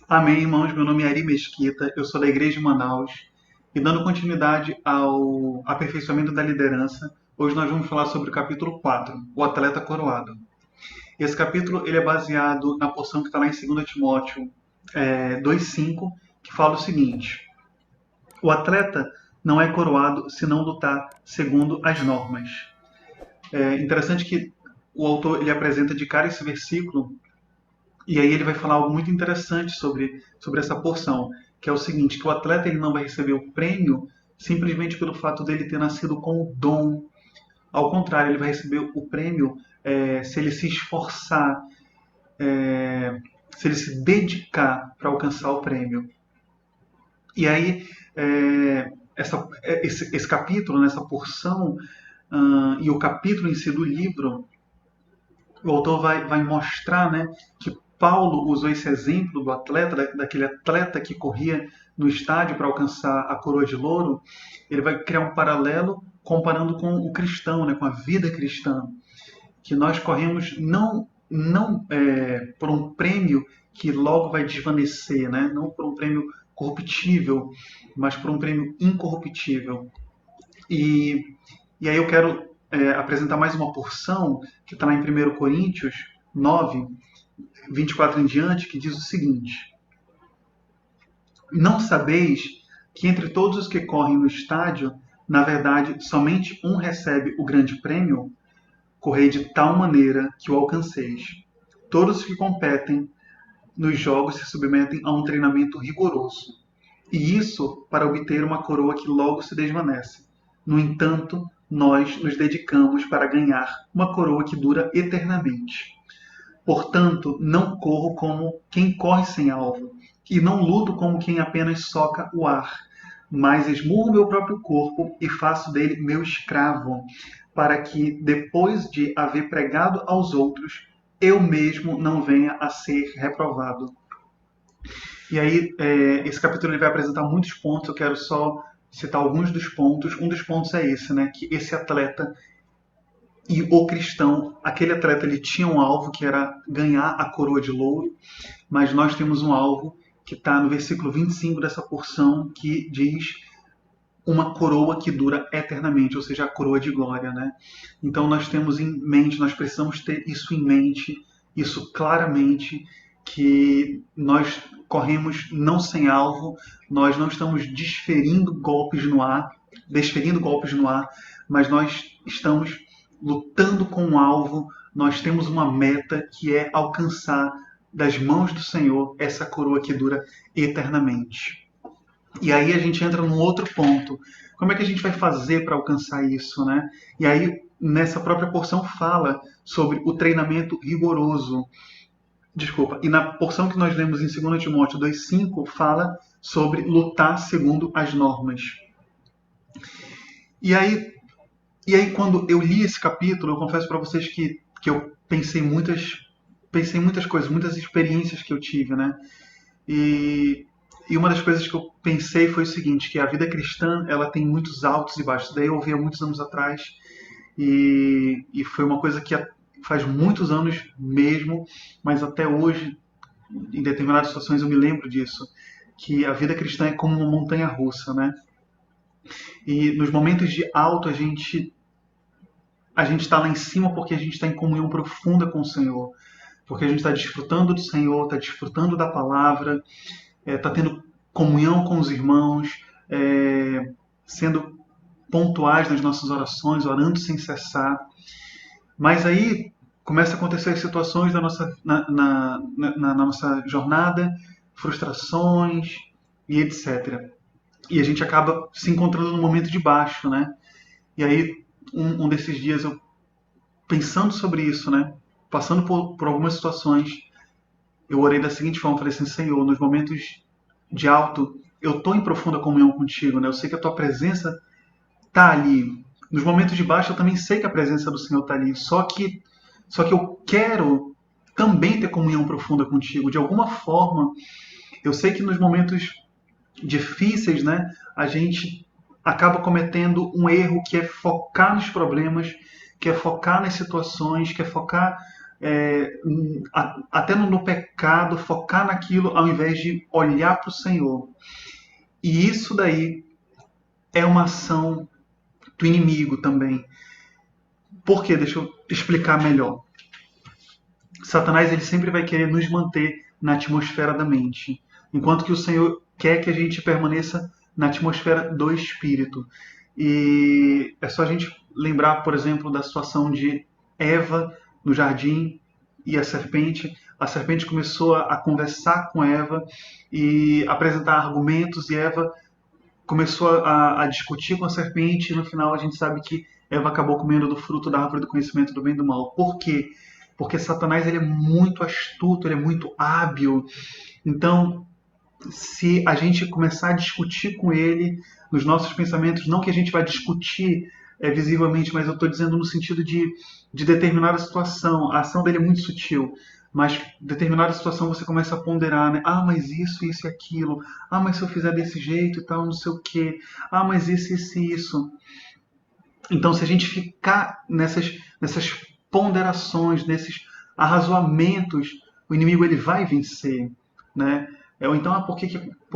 Amém, irmãos. Meu nome é Ari Mesquita, eu sou da Igreja de Manaus. E dando continuidade ao aperfeiçoamento da liderança, hoje nós vamos falar sobre o capítulo 4, o atleta coroado. Esse capítulo ele é baseado na porção que está lá em 2 Timóteo 2,5, que fala o seguinte: o atleta não é coroado se não lutar segundo as normas. É interessante que o autor ele apresenta de cara esse versículo. E aí ele vai falar algo muito interessante sobre essa porção, que é o seguinte, que o atleta ele não vai receber o prêmio simplesmente pelo fato dele ter nascido com o dom. Ao contrário, ele vai receber o prêmio se ele se esforçar, se ele se dedicar para alcançar o prêmio. E aí, esse capítulo, nessa porção, e o capítulo em si do livro, o autor vai mostrar, né, que Paulo usou esse exemplo do atleta, daquele atleta que corria no estádio para alcançar a coroa de louro. Ele vai criar um paralelo comparando com o cristão, né, com a vida cristã, que nós corremos não por um prêmio que logo vai desvanecer, né, não por um prêmio corruptível, mas por um prêmio incorruptível. E, e aí eu quero apresentar mais uma porção que está lá em 1 Coríntios 9, 24 em diante, que diz o seguinte: não sabeis que entre todos os que correm no estádio, na verdade, somente um recebe o grande prêmio? Correi de tal maneira que o alcanceis. Todos os que competem nos jogos se submetem a um treinamento rigoroso, e isso para obter uma coroa que logo se desvanece. No entanto, nós nos dedicamos para ganhar uma coroa que dura eternamente. Portanto, não corro como quem corre sem alvo, e não luto como quem apenas soca o ar, mas esmurro meu próprio corpo e faço dele meu escravo, para que, depois de haver pregado aos outros, eu mesmo não venha a ser reprovado. E aí, esse capítulo ele vai apresentar muitos pontos, eu quero só citar alguns dos pontos. Um dos pontos é esse, né, que esse atleta e o cristão, aquele atleta, ele tinha um alvo que era ganhar a coroa de louro, mas nós temos um alvo que está no versículo 25 dessa porção, que diz uma coroa que dura eternamente, ou seja, a coroa de glória, né? Então nós temos em mente, nós precisamos ter isso em mente, isso claramente, que nós corremos não sem alvo, nós não estamos desferindo golpes no ar, mas nós estamos lutando com um alvo, nós temos uma meta que é alcançar das mãos do Senhor essa coroa que dura eternamente. E aí a gente entra num outro ponto. Como é que a gente vai fazer para alcançar isso, né? E aí, nessa própria porção, fala sobre o treinamento rigoroso. Desculpa. E na porção que nós lemos em 2 Timóteo 2,5, fala sobre lutar segundo as normas. E aí, quando eu li esse capítulo, eu confesso para vocês que eu pensei muitas coisas, muitas experiências que eu tive, né? E uma das coisas que eu pensei foi o seguinte, que a vida cristã ela tem muitos altos e baixos. Daí eu ouvi há muitos anos atrás e foi uma coisa que faz muitos anos mesmo, mas até hoje, em determinadas situações eu me lembro disso, que a vida cristã é como uma montanha russa, né? E nos momentos de alto a gente está lá em cima porque a gente está em comunhão profunda com o Senhor, porque a gente está desfrutando do Senhor, está desfrutando da palavra, está tendo comunhão com os irmãos, sendo pontuais nas nossas orações, orando sem cessar. Mas aí começa a acontecer as situações na nossa jornada, frustrações e etc. E a gente acaba se encontrando no momento de baixo, né? E aí, um desses dias, eu pensando sobre isso, né? Passando por algumas situações, eu orei da seguinte forma, falei assim, Senhor, nos momentos de alto, eu estou em profunda comunhão contigo, né? Eu sei que a tua presença está ali. Nos momentos de baixo, eu também sei que a presença do Senhor está ali. Só que eu quero também ter comunhão profunda contigo. De alguma forma, eu sei que nos momentos difíceis, né, a gente acaba cometendo um erro que é focar nos problemas, que é focar nas situações, que é focar até no pecado, focar naquilo ao invés de olhar para o Senhor. E isso daí é uma ação do inimigo também. Por quê? Deixa eu explicar melhor. Satanás ele sempre vai querer nos manter na atmosfera da mente, enquanto que o Senhor quer que a gente permaneça na atmosfera do Espírito. E é só a gente lembrar, por exemplo, da situação de Eva no jardim e a serpente. A serpente começou a conversar com Eva e apresentar argumentos, e Eva começou a discutir com a serpente, e no final a gente sabe que Eva acabou comendo do fruto da árvore do conhecimento do bem e do mal. Por quê? Porque Satanás ele é muito astuto, ele é muito hábil. Então, se a gente começar a discutir com ele nos nossos pensamentos, não que a gente vai discutir visivelmente, mas eu estou dizendo no sentido de determinada situação. A ação dele é muito sutil, mas determinada situação você começa a ponderar, né? Ah, mas isso e aquilo. Ah, mas se eu fizer desse jeito e tal, não sei o quê. Ah, mas isso e isso. Então, se a gente ficar nessas ponderações, nesses arrazoamentos, o inimigo ele vai vencer, né? Ou então, por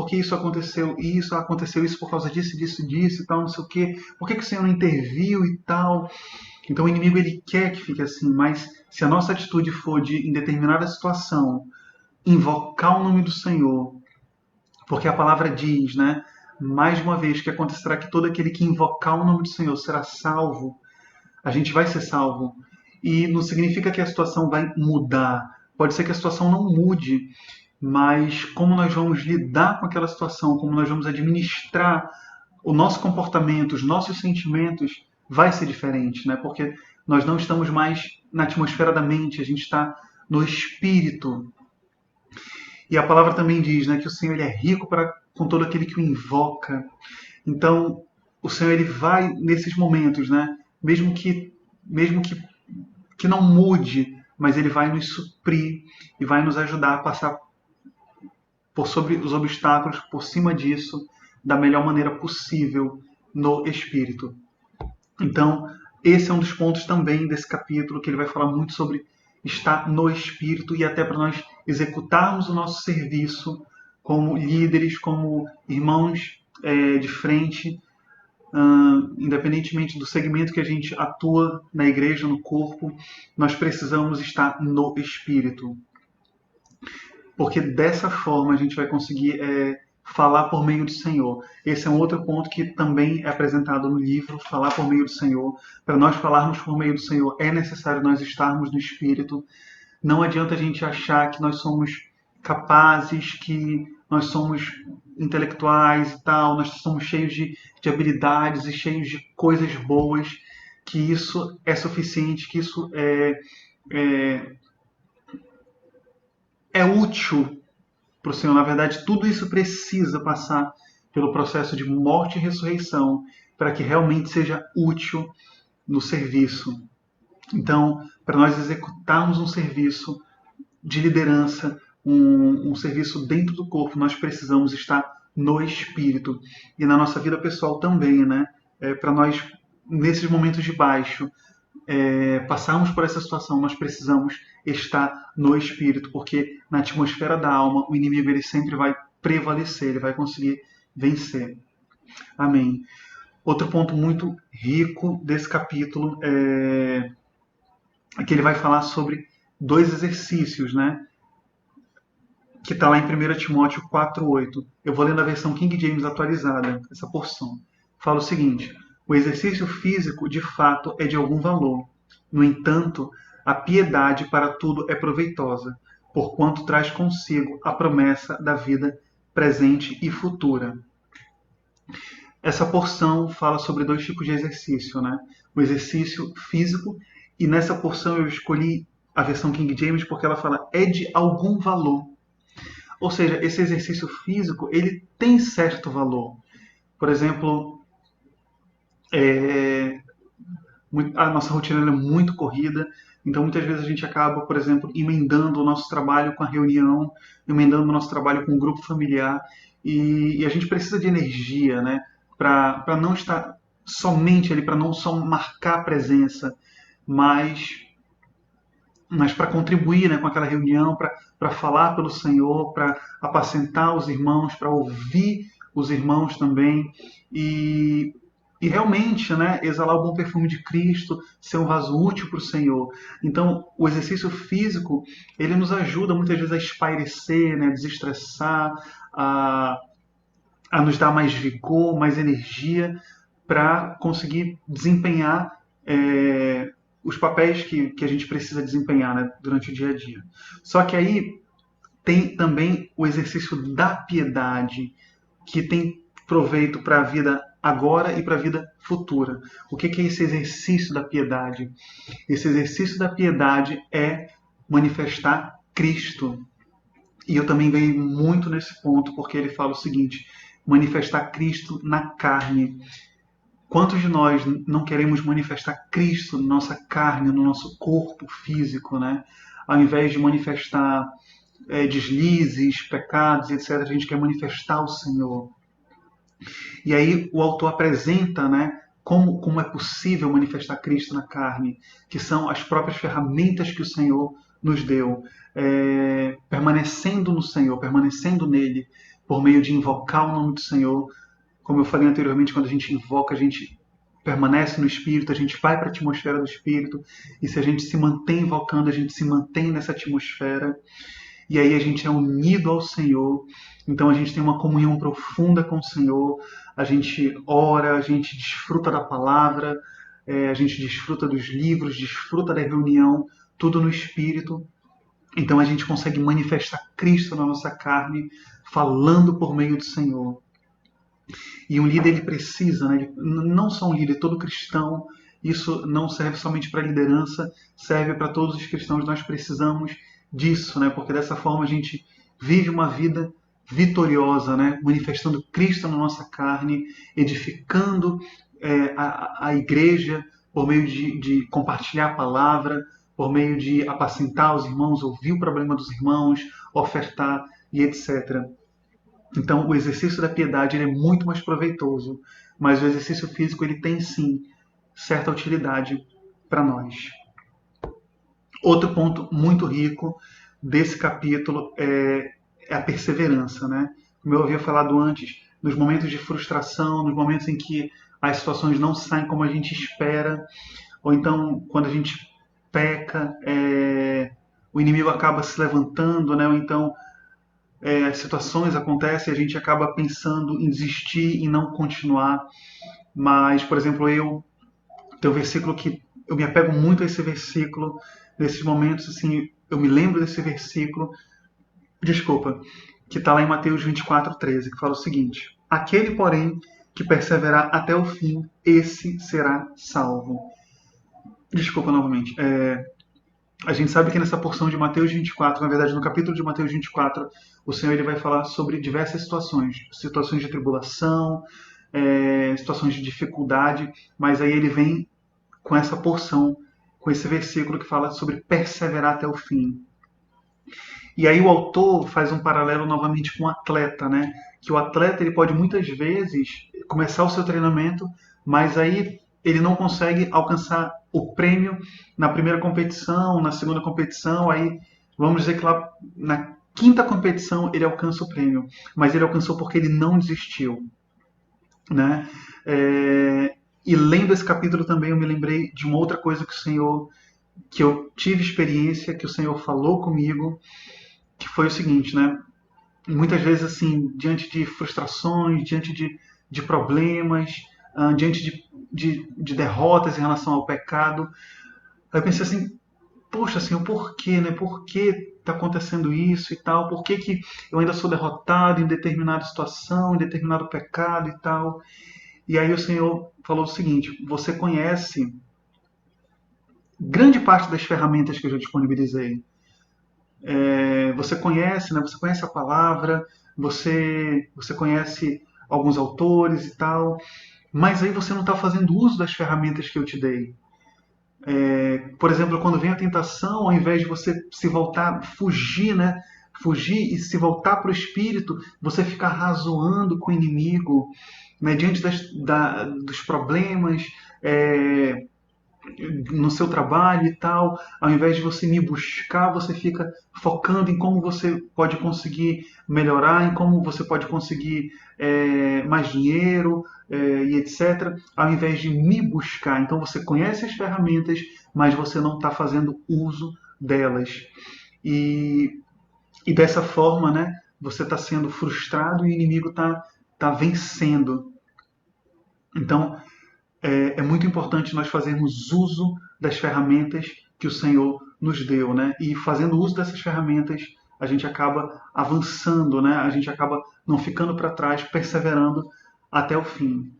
que isso aconteceu? Isso aconteceu isso por causa disso e tal, não sei o quê. Por que o Senhor não interviu e tal? Então, o inimigo ele quer que fique assim, mas se a nossa atitude for de, em determinada situação, invocar o nome do Senhor, porque a palavra diz, né? Mais uma vez, que acontecerá que todo aquele que invocar o nome do Senhor será salvo. A gente vai ser salvo. E não significa que a situação vai mudar. Pode ser que a situação não mude, mas como nós vamos lidar com aquela situação, como nós vamos administrar o nosso comportamento, os nossos sentimentos, vai ser diferente, né? Porque nós não estamos mais na atmosfera da mente, a gente está no espírito. E a palavra também diz, né, que o Senhor ele é rico com todo aquele que o invoca. Então, o Senhor ele vai nesses momentos, né? Mesmo que não mude, mas ele vai nos suprir e vai nos ajudar a passar por sobre os obstáculos, por cima disso, da melhor maneira possível no espírito. Então, esse é um dos pontos também desse capítulo, que ele vai falar muito sobre estar no espírito e até para nós executarmos o nosso serviço como líderes, como irmãos de frente, independentemente do segmento que a gente atua na igreja, no corpo, nós precisamos estar no espírito. Porque dessa forma a gente vai conseguir falar por meio do Senhor. Esse é um outro ponto que também é apresentado no livro, falar por meio do Senhor. Para nós falarmos por meio do Senhor, é necessário nós estarmos no Espírito. Não adianta a gente achar que nós somos capazes, que nós somos intelectuais e tal, nós somos cheios de habilidades e cheios de coisas boas, que isso é suficiente, que isso é útil para o Senhor. Na verdade, tudo isso precisa passar pelo processo de morte e ressurreição para que realmente seja útil no serviço. Então, para nós executarmos um serviço de liderança, um serviço dentro do corpo, nós precisamos estar no Espírito. E na nossa vida pessoal também, né? Para nós, nesses momentos de baixo, passarmos por essa situação, nós precisamos estar no Espírito, porque na atmosfera da alma, o inimigo ele sempre vai prevalecer, ele vai conseguir vencer. Amém. Outro ponto muito rico desse capítulo é que ele vai falar sobre dois exercícios, né? Que está lá em 1 Timóteo 4,8. Eu vou ler na versão King James atualizada, essa porção. Fala o seguinte: o exercício físico, de fato, é de algum valor. No entanto, a piedade para tudo é proveitosa, porquanto traz consigo a promessa da vida presente e futura. Essa porção fala sobre dois tipos de exercício, né? O exercício físico, e nessa porção eu escolhi a versão King James porque ela fala é de algum valor. Ou seja, esse exercício físico ele tem certo valor. Por exemplo, a nossa rotina é muito corrida, então muitas vezes a gente acaba, por exemplo, emendando o nosso trabalho com a reunião, emendando o nosso trabalho com o grupo familiar, e a gente precisa de energia, né, para não estar somente ali, para não só marcar a presença, mas mas para contribuir, né, com aquela reunião, para falar pelo Senhor, para apacentar os irmãos, para ouvir os irmãos também e, e realmente, né, exalar o bom perfume de Cristo, ser um vaso útil para o Senhor. Então, o exercício físico, ele nos ajuda muitas vezes a espairecer, né, a desestressar, a, a nos dar mais vigor, mais energia para conseguir desempenhar os papéis que a gente precisa desempenhar, né, durante o dia a dia. Só que aí tem também o exercício da piedade, que tem proveito para a vida agora e para a vida futura. O que é esse exercício da piedade? Esse exercício da piedade é manifestar Cristo. E eu também ganhei muito nesse ponto, porque ele fala o seguinte: manifestar Cristo na carne. Quantos de nós não queremos manifestar Cristo na nossa carne, no nosso corpo físico, né? Ao invés de manifestar deslizes, pecados, etc., a gente quer manifestar o Senhor. E aí o autor apresenta, né, como é possível manifestar Cristo na carne, que são as próprias ferramentas que o Senhor nos deu, permanecendo no Senhor, permanecendo nele, por meio de invocar o nome do Senhor. Como eu falei anteriormente, quando a gente invoca, a gente permanece no Espírito, a gente vai para a atmosfera do Espírito, e se a gente se mantém invocando, a gente se mantém nessa atmosfera, e aí a gente é unido ao Senhor, então a gente tem uma comunhão profunda com o Senhor, a gente ora, a gente desfruta da palavra, a gente desfruta dos livros, desfruta da reunião, tudo no Espírito. Então a gente consegue manifestar Cristo na nossa carne, falando por meio do Senhor. E um líder, ele precisa, né? Não só um líder, todo cristão, isso não serve somente para a liderança, serve para todos os cristãos. Nós precisamos disso, né? Porque dessa forma a gente vive uma vida vitoriosa, né? Manifestando Cristo na nossa carne, edificando a igreja por meio de compartilhar a palavra, por meio de apacentar os irmãos, ouvir o problema dos irmãos, ofertar e etc. Então, o exercício da piedade ele é muito mais proveitoso, mas o exercício físico ele tem sim certa utilidade para nós. Outro ponto muito rico desse capítulo é a perseverança, né? Como eu havia falado antes, nos momentos de frustração, nos momentos em que as situações não saem como a gente espera, ou então quando a gente peca, o inimigo acaba se levantando, né? Ou então situações acontecem e a gente acaba pensando em desistir e não continuar. Mas, por exemplo, tem um versículo que eu me apego muito a esse versículo, nesses momentos, assim, eu me lembro desse versículo, que está lá em Mateus 24:13, que fala o seguinte: aquele, porém, que perseverar até o fim, esse será salvo. Desculpa novamente. A gente sabe que nessa porção de Mateus 24, na verdade, no capítulo de Mateus 24, o Senhor ele vai falar sobre diversas situações de tribulação, situações de dificuldade, mas aí ele vem com essa porção, com esse versículo que fala sobre perseverar até o fim. E aí o autor faz um paralelo novamente com o atleta, né? Que o atleta ele pode muitas vezes começar o seu treinamento, mas aí ele não consegue alcançar o prêmio na primeira competição, na segunda competição, aí vamos dizer que lá na quinta competição ele alcança o prêmio, mas ele alcançou porque ele não desistiu, né? E lendo esse capítulo também eu me lembrei de uma outra coisa que eu tive experiência, que o Senhor falou comigo, que foi o seguinte, né? Muitas vezes, assim, diante de frustrações, diante de problemas, diante de derrotas em relação ao pecado, eu pensei assim, poxa, Senhor, por quê, né? Por que está acontecendo isso e tal? Por que eu ainda sou derrotado em determinada situação, em determinado pecado e tal? E aí o Senhor falou o seguinte: você conhece grande parte das ferramentas que eu já disponibilizei. Você conhece, né? Você conhece a palavra, você conhece alguns autores e tal, mas aí você não está fazendo uso das ferramentas que eu te dei. Por exemplo, quando vem a tentação, ao invés de você se voltar, fugir, né? Fugir e se voltar para o Espírito, você fica razoando com o inimigo, né? Diante dos problemas, no seu trabalho e tal, ao invés de você me buscar, você fica focando em como você pode conseguir melhorar, em como você pode conseguir mais dinheiro e etc., ao invés de me buscar. Então você conhece as ferramentas, mas você não está fazendo uso delas. E, e dessa forma, né, você está sendo frustrado e o inimigo tá vencendo. Então, é muito importante nós fazermos uso das ferramentas que o Senhor nos deu, né? E fazendo uso dessas ferramentas, a gente acaba avançando, né? A gente acaba não ficando para trás, perseverando até o fim.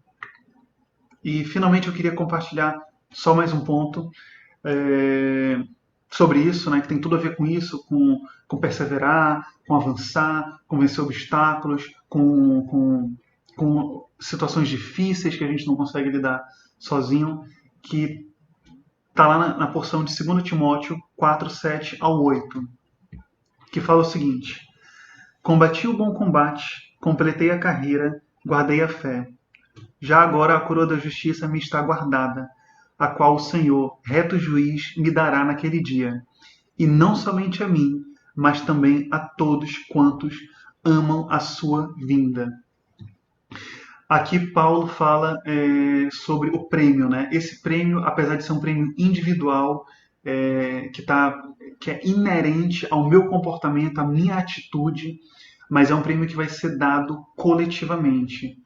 E finalmente eu queria compartilhar só mais um ponto é, sobre isso, né? Que tem tudo a ver com isso, com perseverar, com avançar, com vencer obstáculos, com situações difíceis que a gente não consegue lidar sozinho, que está lá na porção de 2 Timóteo 4, 7 ao 8, que fala o seguinte: Combati o bom combate, completei a carreira, guardei a fé. Já agora a coroa da justiça me está guardada, a qual o Senhor, reto juiz, me dará naquele dia. E não somente a mim, mas também a todos quantos amam a sua vinda. Aqui Paulo fala sobre o prêmio, né? Esse prêmio, apesar de ser um prêmio individual, que é inerente ao meu comportamento, à minha atitude, mas é um prêmio que vai ser dado coletivamente.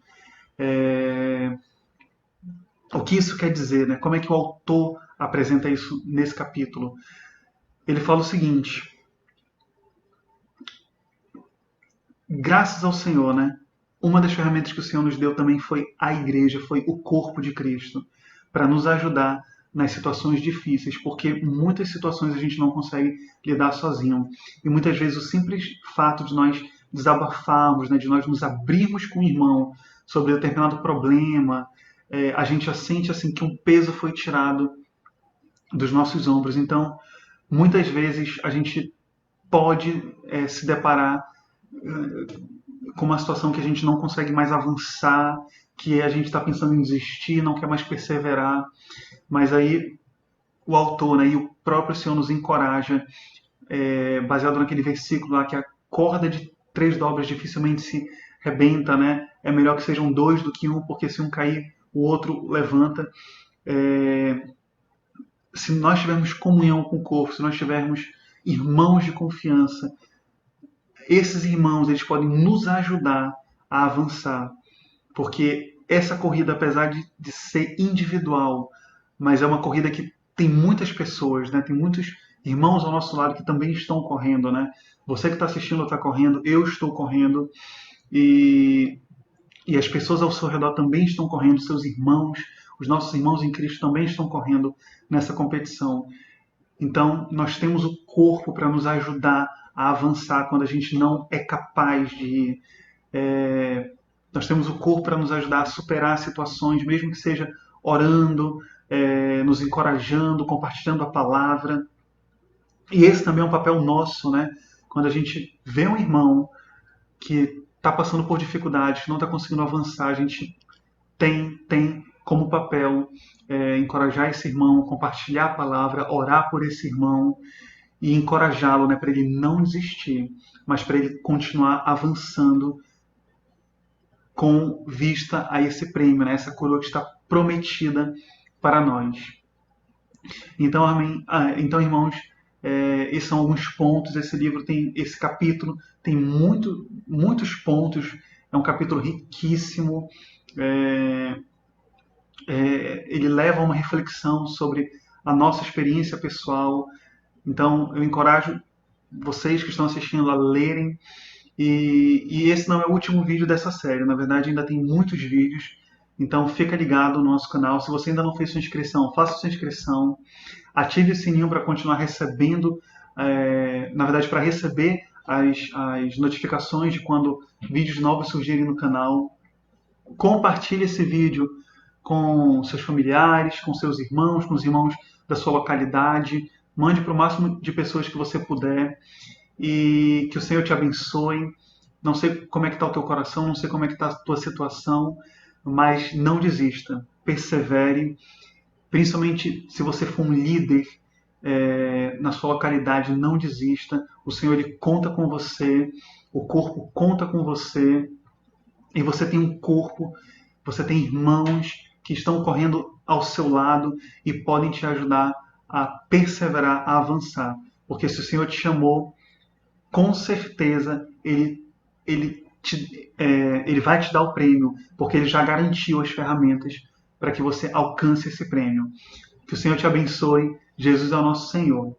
O que isso quer dizer, né? Como é que o autor apresenta isso nesse capítulo? Ele fala o seguinte: graças ao Senhor, né? Uma das ferramentas que o Senhor nos deu também foi a igreja, foi o corpo de Cristo, para nos ajudar nas situações difíceis, porque muitas situações a gente não consegue lidar sozinho. E muitas vezes o simples fato de nós desabafarmos, né, de nós nos abrirmos com o irmão sobre determinado problema, a gente já sente assim que um peso foi tirado dos nossos ombros. Então, muitas vezes a gente pode se deparar com uma situação que a gente não consegue mais avançar, que a gente está pensando em desistir, não quer mais perseverar, mas aí o autor, né, e o próprio Senhor nos encoraja, baseado naquele versículo lá, que a corda de 3 dobras dificilmente se rebenta, né? É melhor que sejam 2 do que um, porque se um cair, o outro levanta. Se nós tivermos comunhão com o corpo, se nós tivermos irmãos de confiança, esses irmãos eles podem nos ajudar a avançar, porque essa corrida, apesar de ser individual, mas é uma corrida que tem muitas pessoas, né? Tem muitos irmãos ao nosso lado que também estão correndo, né? Você que está assistindo está correndo, eu estou correndo e, e as pessoas ao seu redor também estão correndo, seus irmãos, os nossos irmãos em Cristo também estão correndo nessa competição. Então, nós temos o corpo para nos ajudar a avançar quando a gente não é capaz de ir. Nós temos o corpo para nos ajudar a superar situações, mesmo que seja orando, nos encorajando, compartilhando a palavra. E esse também é um papel nosso, né? Quando a gente vê um irmão que está passando por dificuldades, que não está conseguindo avançar, a gente tem como papel encorajar esse irmão, compartilhar a palavra, orar por esse irmão e encorajá-lo, né, para ele não desistir, mas para ele continuar avançando com vista a esse prêmio, né, essa coroa que está prometida para nós. Então, amém. Então, irmãos, esses são alguns pontos. Esse livro tem, esse capítulo tem muitos pontos. É um capítulo riquíssimo. Ele leva a uma reflexão sobre a nossa experiência pessoal. Então, eu encorajo vocês que estão assistindo a lerem. E esse não é o último vídeo dessa série. Na verdade, ainda tem muitos vídeos. Então, fica ligado no nosso canal. Se você ainda não fez sua inscrição, faça sua inscrição. Ative o sininho para continuar recebendo, na verdade, para receber as notificações de quando vídeos novos surgirem no canal. Compartilhe esse vídeo com seus familiares, com seus irmãos, com os irmãos da sua localidade. Mande para o máximo de pessoas que você puder e que o Senhor te abençoe. Não sei como é que está o teu coração, não sei como é que está a tua situação, mas não desista, persevere Principalmente se você for um líder na sua localidade, não desista. O Senhor ele conta com você, o corpo conta com você, e você tem um corpo, você tem irmãos que estão correndo ao seu lado e podem te ajudar a perseverar, a avançar. Porque se o Senhor te chamou, com certeza ele vai te dar o prêmio, porque ele já garantiu as ferramentas para que você alcance esse prêmio. Que o Senhor te abençoe. Jesus é o nosso Senhor.